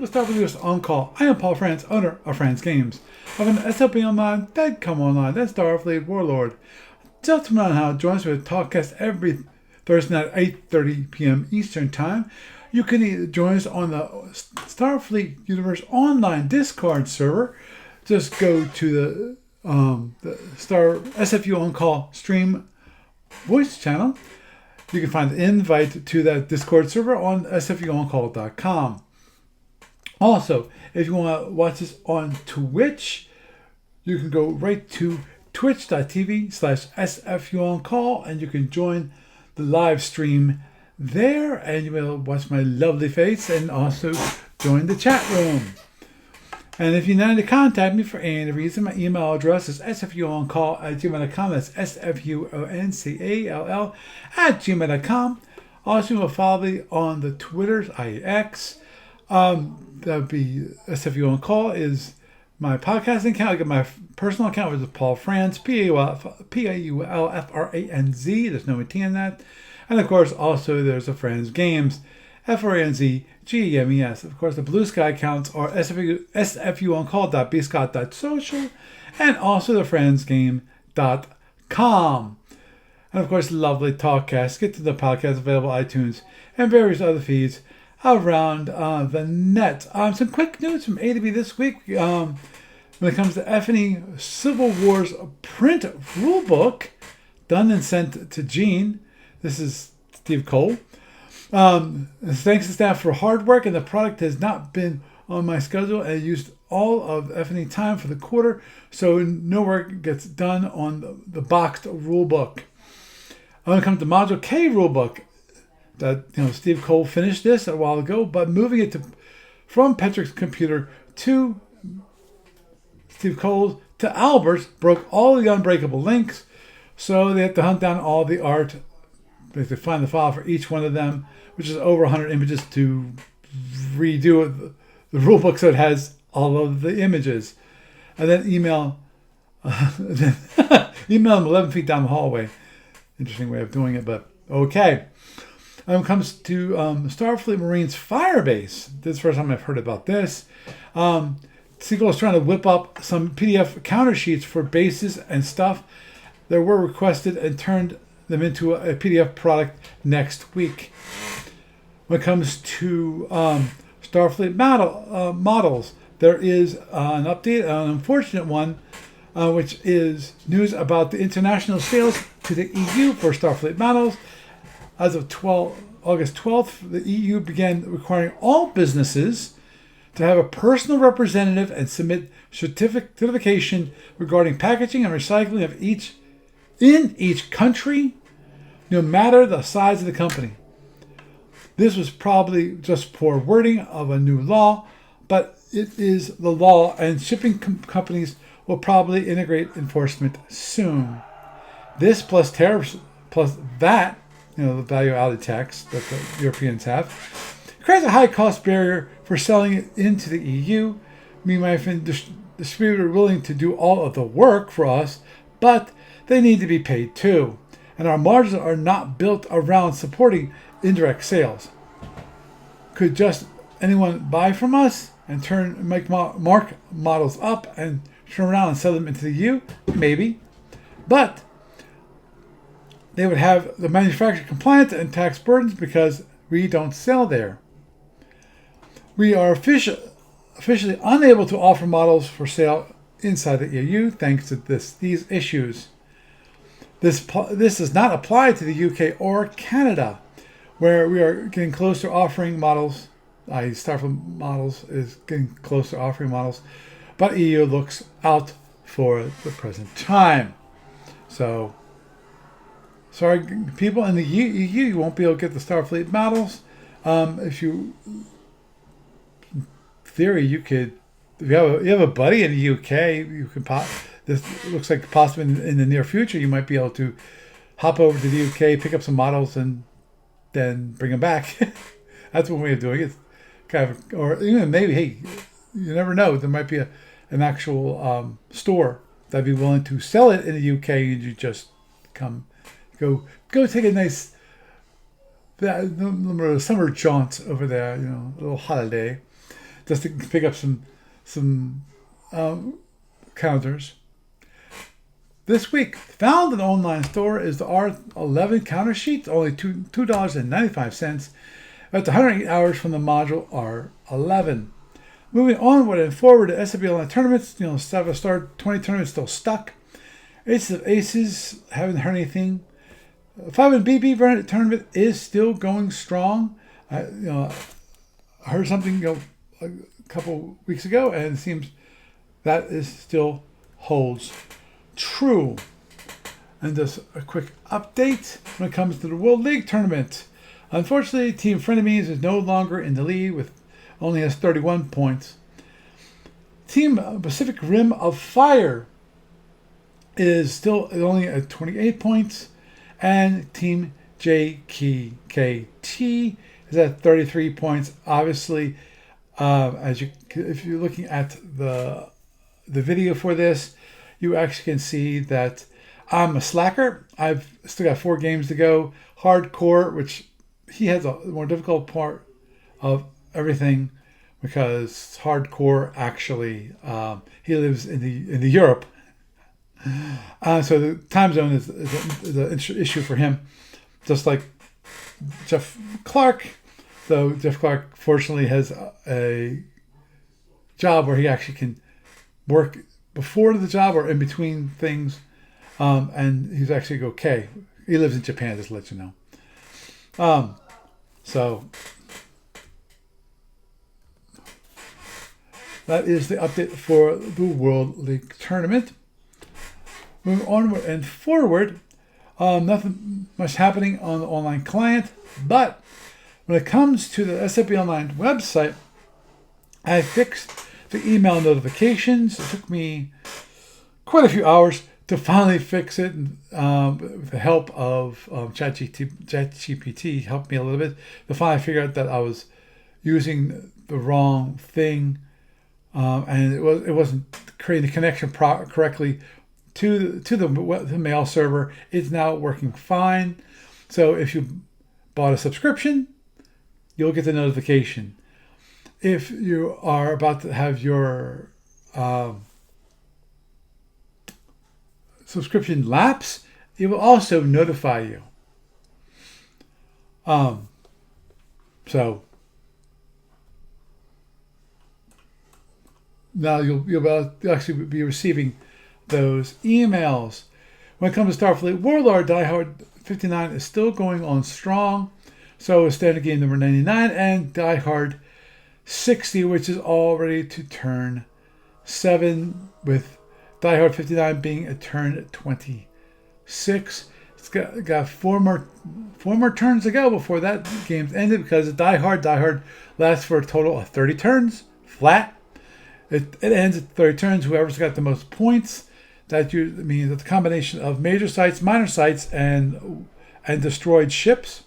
welcome to Starfleet News On Call. I am Paul France, owner of France Games. I have an SLP Online, Fedcom Online, and Starfleet Warlord. Gentlemen on how joins me with Talkcast every Thursday night at 8:30 p.m. Eastern Time. You can join us on the Starfleet Universe Online Discord server. Just go to the SFU On Call stream voice channel. You can find the invite to that Discord server on sfuoncall.com. Also, if you want to watch this on Twitch, you can go right to twitch.tv/sfuoncall and you can join the live stream there and you will watch my lovely face and also join the chat room. And if you need to contact me for any reason, my email address is sfuoncall@gmail.com. That's sfuoncall@gmail.com. Also, you will follow me on the Twitters, IX. That would be SFU On Call is my podcasting account. I got my personal account, which is Paul Franz, Paulfranz. There's no T in that. And of course, also there's a Friends Games, FRANZGAMES. Of course, the Blue Sky accounts are sfuoncall.bscott.social and also the friendsgame.com. And of course, lovely Talkcast. Get to the podcast available on iTunes and various other feeds around the net. Some quick news from A to B this week. When it comes to F&E Civil Wars print rulebook, done and sent to Gene. This is Steve Cole. Thanks to staff for hard work, and the product has not been on my schedule. I used all of F&E time for the quarter, so no work gets done on the boxed rulebook. When it comes to Module K rulebook, that Steve Cole finished this a while ago, but moving it from Patrick's computer to Steve Cole's to Albert's broke all the unbreakable links, so they have to hunt down all the art. They find the file for each one of them, which is over 100 images, to redo the rulebook so it has all of the images, and then email them 11 feet down the hallway. Interesting way of doing it, but okay. When it comes to Starfleet Marines Firebase, this is the first time I've heard about this. Siegel is trying to whip up some PDF counter sheets for bases and stuff that were requested and turned them into a PDF product next week. When it comes to Starfleet models, there is an update, an unfortunate one, which is news about the international sales to the EU for Starfleet models. As of August 12th, the EU began requiring all businesses to have a personal representative and submit certification regarding packaging and recycling of each country, no matter the size of the company. This was probably just poor wording of a new law, but it is the law, and shipping companies will probably integrate enforcement soon. This plus tariffs plus VAT, the value-added tax that the Europeans have, creates a high-cost barrier for selling it into the EU. We might find distributor willing to do all of the work for us, but they need to be paid too. And our margins are not built around supporting indirect sales. Could just anyone buy from us and make mark models up and turn around and sell them into the EU? Maybe. But they would have the manufacturer compliance and tax burdens because we don't sell there. We are officially unable to offer models for sale inside the EU thanks to these issues. This does not apply to the UK or Canada, where we are getting close to offering models. Starfleet models is getting close to offering models, but EU looks out for the present time. So, sorry, people in the EU, you won't be able to get the Starfleet models. If you, in theory, you could. If you have a buddy in the UK, you can this looks like possibly in the near future, you might be able to hop over to the UK, pick up some models, and then bring them back. That's one way of doing it. Kind of, or even maybe, hey, you never know. There might be an actual store that'd be willing to sell it in the UK, and you just go take a nice summer jaunt over there, a little holiday. just to pick up some counters. This week, found in the online store is the R11 counter sheet, only $2.95. That's 108 hours from the module R11. Moving onward and forward to SFU online tournaments, Star 20 tournament still stuck. Aces of Aces, haven't heard anything. 5 and BB tournament is still going strong. I heard something a couple weeks ago, and it seems that is still holds true. And just a quick update when it comes to the World League tournament. Unfortunately, Team Frenemies is no longer in the lead with only has 31 points. Team Pacific Rim of Fire is still only at 28 points, and Team JKT is at 33 points. Obviously, if you're looking at the video for this, you actually can see that I'm a slacker. I've still got 4 games to go. Hardcore, which he has a more difficult part of everything because hardcore actually he lives in the Europe, so the time zone is an issue for him, just like Jeff Clark. Though Jeff Clark fortunately has a job where he actually can work before the job or in between things, and he's actually okay. He lives in Japan, just to let you know. So that is the update for the World League Tournament. Moving onward and forward, nothing much happening on the online client, but when it comes to the SFU Online website, I fixed the email notifications. It took me quite a few hours to finally fix it. With the help of ChatGPT helped me a little bit to finally figure out that I was using the wrong thing, and it wasn't creating the connection correctly to the mail server. It's now working fine. So if you bought a subscription, you'll get the notification. If you are about to have your subscription lapse, it will also notify you. So now you'll actually be receiving those emails. When it comes to Starfleet Warlord, Die Hard 59 is still going on strong. So is standard game number 99 and Die Hard 60, which is all ready to turn 7, with Die Hard 59 being a turn 26. It's got four more turns to go before that game's ended, because Die Hard lasts for a total of 30 turns flat. It ends at 30 turns. Whoever's got the most points, that means that the combination of major sites, minor sites, and destroyed ships.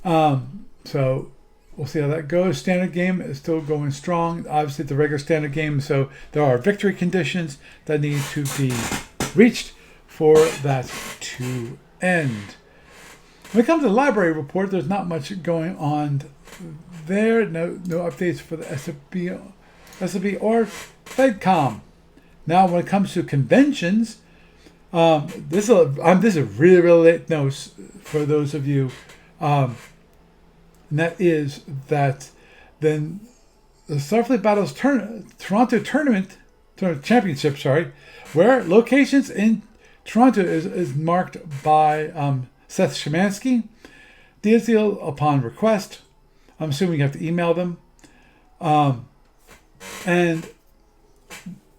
So we'll see how that goes. Standard game is still going strong. Obviously, the regular standard game, so there are victory conditions that need to be reached for that to end. When it comes to the library report, there's not much going on there. No updates for the SFB or FedCom. Now, when it comes to conventions, this is really late notes for those of you. And that is that then the Starfleet Battles Toronto Championship, where locations in Toronto is marked by Seth Szymanski. Deal upon request. I'm assuming you have to email them. And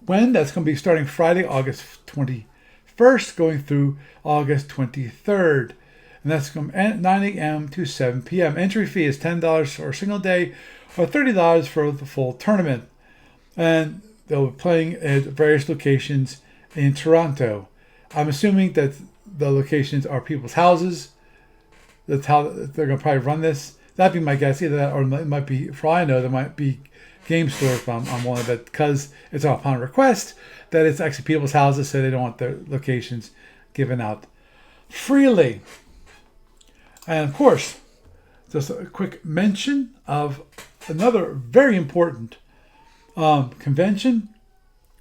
when that's going to be starting Friday, August 21st, going through August 23rd. And that's from 9 a.m. to 7 p.m. Entry fee is $10 for a single day or $30 for the full tournament. And they'll be playing at various locations in Toronto. I'm assuming that the locations are people's houses. That's how they're going to probably run this. That'd be my guess. Either that, or it might be, for all I know, there might be game stores on one of it, because it's upon request that it's actually people's houses, so they don't want their locations given out freely. And of course, just a quick mention of another very important convention,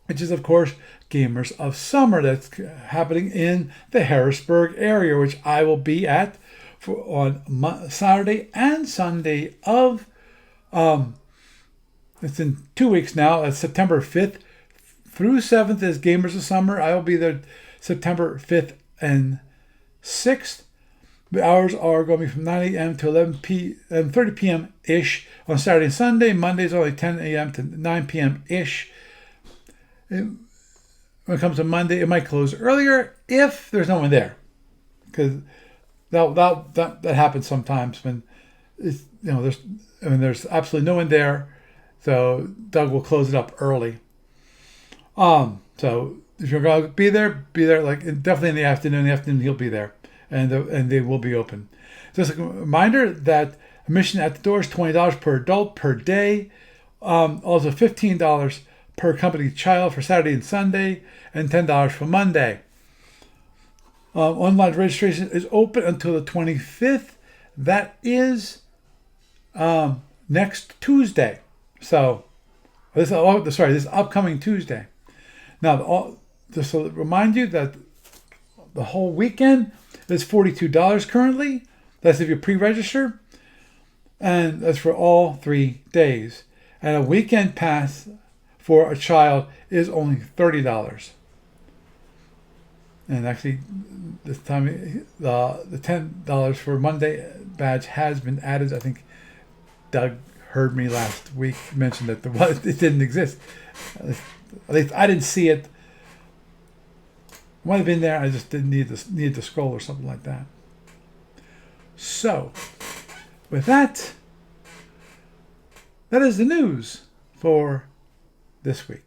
which is, of course, Gamers of Summer. That's happening in the Harrisburg area, which I will be at on Saturday and Sunday of, it's in 2 weeks now. That's September 5th through 7th is Gamers of Summer. I will be there September 5th and 6th. The hours are going to be from 9 a.m. to 30 p.m.-ish on Saturday and Sunday. Monday's only 10 a.m. to 9 p.m.-ish. When it comes to Monday, it might close earlier if there's no one there. Because that happens sometimes when there's absolutely no one there. So Doug will close it up early. So if you're going to be there like definitely in the afternoon. In the afternoon he'll be there. And they will be open. Just a reminder that admission at the door is $20 per adult per day. Also $15 per company child for Saturday and Sunday, and $10 for Monday. Online registration is open until the 25th. That is next Tuesday. So this upcoming Tuesday. Now, just to remind you that the whole weekend is $42 currently. That's if you pre-register. And that's for all 3 days. And a weekend pass for a child is only $30. And actually, this time, the $10 for Monday badge has been added. I think Doug heard me last week mention that it didn't exist. At least I didn't see it. It might have been there. I just didn't need to scroll or something like that. So, with that is the news for this week.